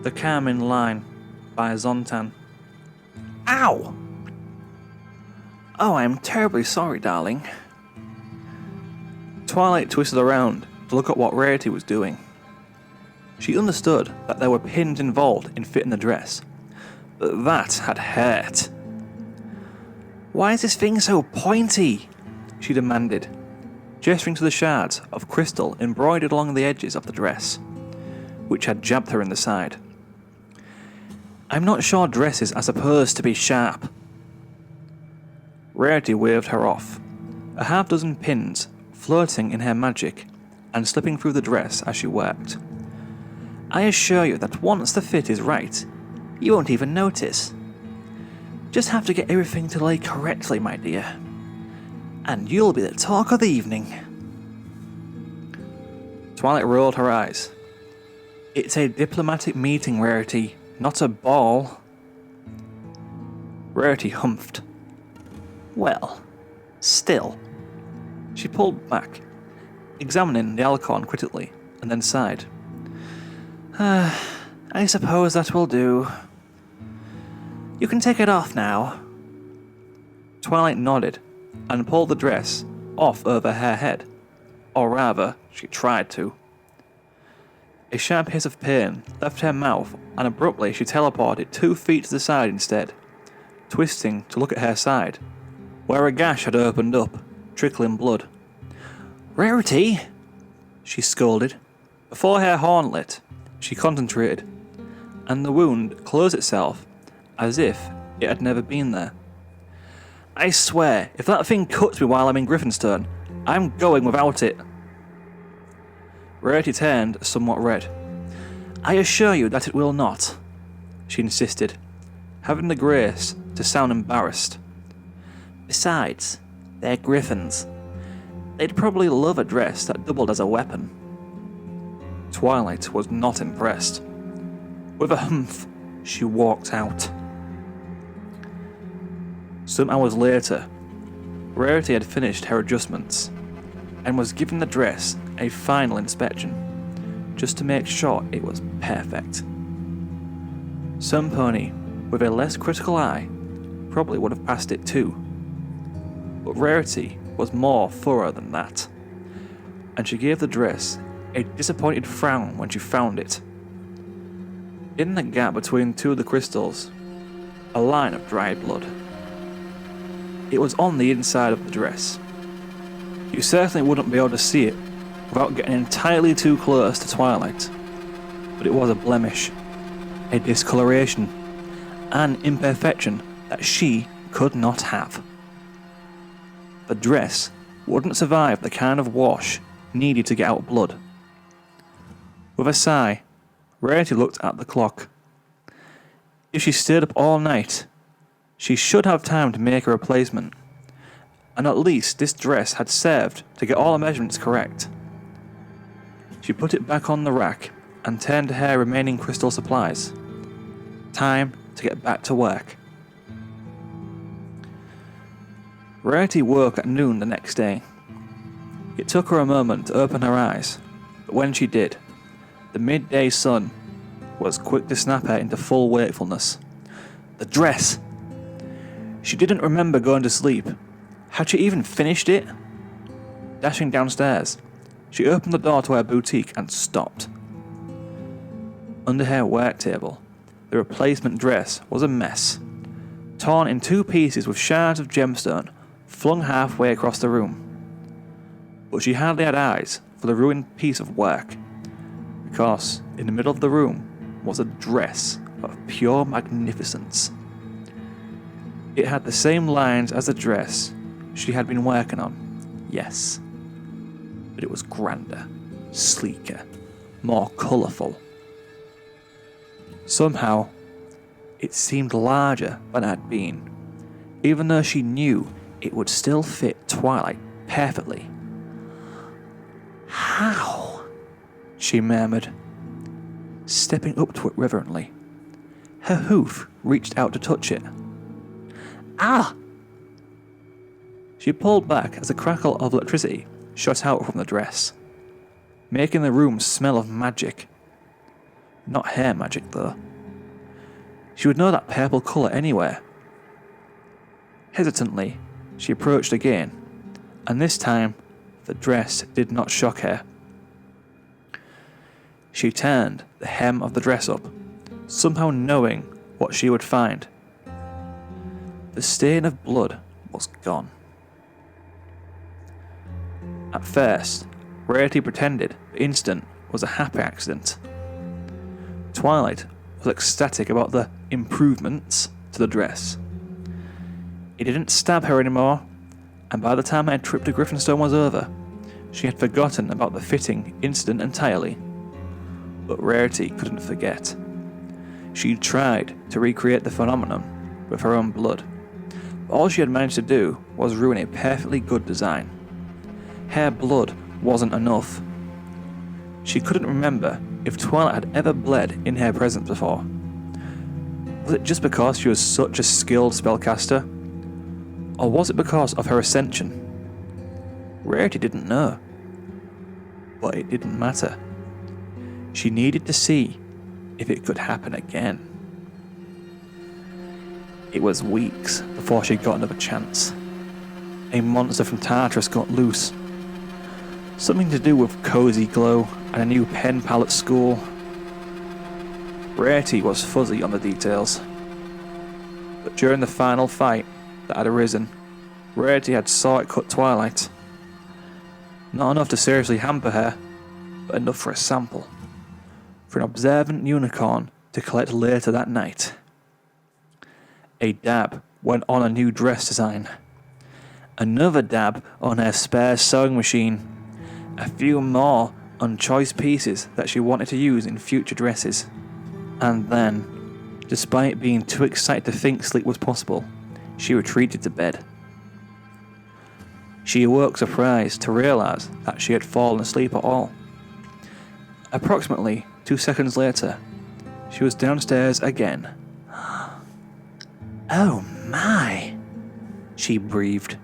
The Carmine line by Zontan. Ow! Oh, I'm terribly sorry, darling. Twilight twisted around to look at what Rarity was doing. She understood that there were pins involved in fitting the dress, but that had hurt. Why is this thing so pointy? She demanded, gesturing to the shards of crystal embroidered along the edges of the dress, which had jabbed her in the side. I'm not sure dresses are supposed to be sharp. Rarity waved her off, a half dozen pins floating in her magic and slipping through the dress as she worked. I assure you that once the fit is right, you won't even notice. Just have to get everything to lay correctly, my dear, and you'll be the talk of the evening. Twilight rolled her eyes. It's a diplomatic meeting, Rarity, not a ball. Rarity humphed. Well, still. She pulled back, examining the alicorn critically, and then sighed. I suppose that will do. You can take it off now. Twilight nodded and pulled the dress off over her head, or rather, she tried to. A sharp hiss of pain left her mouth, and abruptly she teleported 2 feet to the side instead, twisting to look at her side, where a gash had opened up, trickling blood. Rarity! She scolded. Before her horn lit, she concentrated, and the wound closed itself as if it had never been there. I swear, if that thing cuts me while I'm in Griffinstone, I'm going without it. Rarity turned somewhat red. I assure you that it will not, she insisted, having the grace to sound embarrassed. Besides, they're griffins. They'd probably love a dress that doubled as a weapon. Twilight was not impressed. With a humph, she walked out. Some hours later, Rarity had finished her adjustments and was giving the dress a final inspection, just to make sure it was perfect. Some pony with a less critical eye probably would have passed it too, but Rarity was more thorough than that, and she gave the dress a disappointed frown when she found it. In the gap between 2 of the crystals, a line of dried blood. It was on the inside of the dress. You certainly wouldn't be able to see it without getting entirely too close to Twilight, but it was a blemish, a discoloration, an imperfection that she could not have. The dress wouldn't survive the kind of wash needed to get out blood. With a sigh, Rarity looked at the clock. If she stayed up all night, she should have time to make a replacement, and at least this dress had served to get all the measurements correct. She put it back on the rack and turned to her remaining crystal supplies. Time to get back to work. Rarity woke at noon the next day. It took her a moment to open her eyes, but when she did, the midday sun was quick to snap her into full wakefulness. The dress! She didn't remember going to sleep. Had she even finished it? Dashing downstairs, she opened the door to her boutique and stopped. Under her work table, the replacement dress was a mess, torn in 2 pieces with shards of gemstone flung halfway across the room. But she hardly had eyes for the ruined piece of work, because in the middle of the room was a dress of pure magnificence. It had the same lines as the dress she had been working on, yes, but it was grander, sleeker, more colourful. Somehow, it seemed larger than it had been, even though she knew it would still fit Twilight perfectly. How? She murmured, stepping up to it reverently. Her hoof reached out to touch it. Ah! She pulled back as a crackle of electricity shot out from the dress, making the room smell of magic. Not hair magic, though. She would know that purple colour anywhere. Hesitantly, she approached again, and this time, the dress did not shock her. She turned the hem of the dress up, somehow knowing what she would find. The stain of blood was gone. At first, Rarity pretended the incident was a happy accident. Twilight was ecstatic about the improvements to the dress. It didn't stab her anymore, and by the time her trip to Griffinstone was over, she had forgotten about the fitting incident entirely. But Rarity couldn't forget. She tried to recreate the phenomenon with her own blood, but all she had managed to do was ruin a perfectly good design. Her blood wasn't enough. She couldn't remember if Twilight had ever bled in her presence before. Was it just because she was such a skilled spellcaster? Or was it because of her ascension? Rarity didn't know. But it didn't matter. She needed to see if it could happen again. It was weeks before she got another chance. A monster from Tartarus got loose. Something to do with cozy glow and a new pen pal at school. Rarity was fuzzy on the details. But during the final fight that had arisen, Rarity had saw it cut Twilight. Not enough to seriously hamper her, but enough for a sample. For an observant unicorn to collect later that night. A dab went on a new dress design. Another dab on her spare sewing machine. A few more on choice pieces that she wanted to use in future dresses. And then, despite being too excited to think sleep was possible, she retreated to bed. She awoke surprised to realise that she had fallen asleep at all. Approximately 2 seconds later, she was downstairs again. "Oh my," she breathed.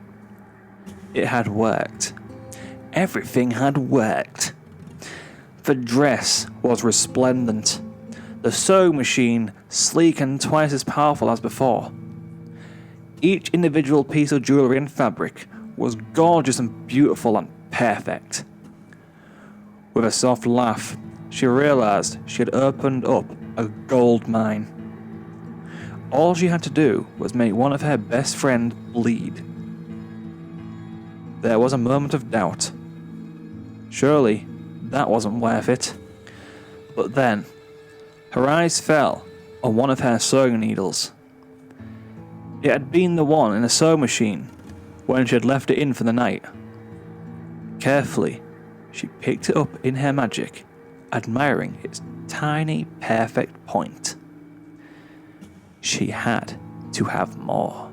It had worked. Everything had worked. The dress was resplendent. The sewing machine sleek and twice as powerful as before. Each individual piece of jewellery and fabric was gorgeous and beautiful and perfect. With a soft laugh, she realised she had opened up a gold mine. All she had to do was make one of her best friends bleed. There was a moment of doubt. Surely, that wasn't worth it. But then, her eyes fell on one of her sewing needles. It had been the one in the sewing machine when she had left it in for the night. Carefully, she picked it up in her magic, admiring its tiny, perfect point. She had to have more.